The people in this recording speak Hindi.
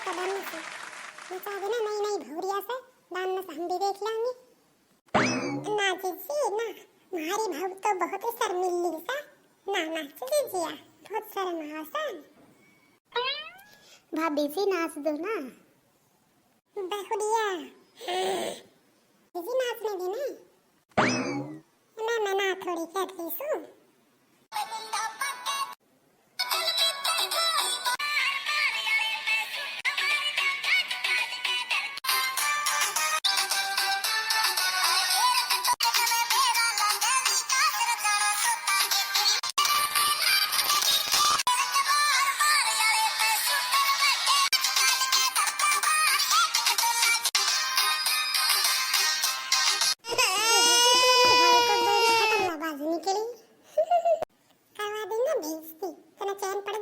कदम से बेचारे ना नई नई भौरिया से दान में हम भी देख लेंगे। ना जीजी ना, मारी भाव तो बहुत शर्मिली सा। ना ना जीजिया बहुत शर्म आसान। भाभी जी नाच दो ना। बहुरिया जीजी नाचने दी ना। मैं ना थोड़ी कर दी सू। करवा देना बेइज्जती, तेरा चैन पड़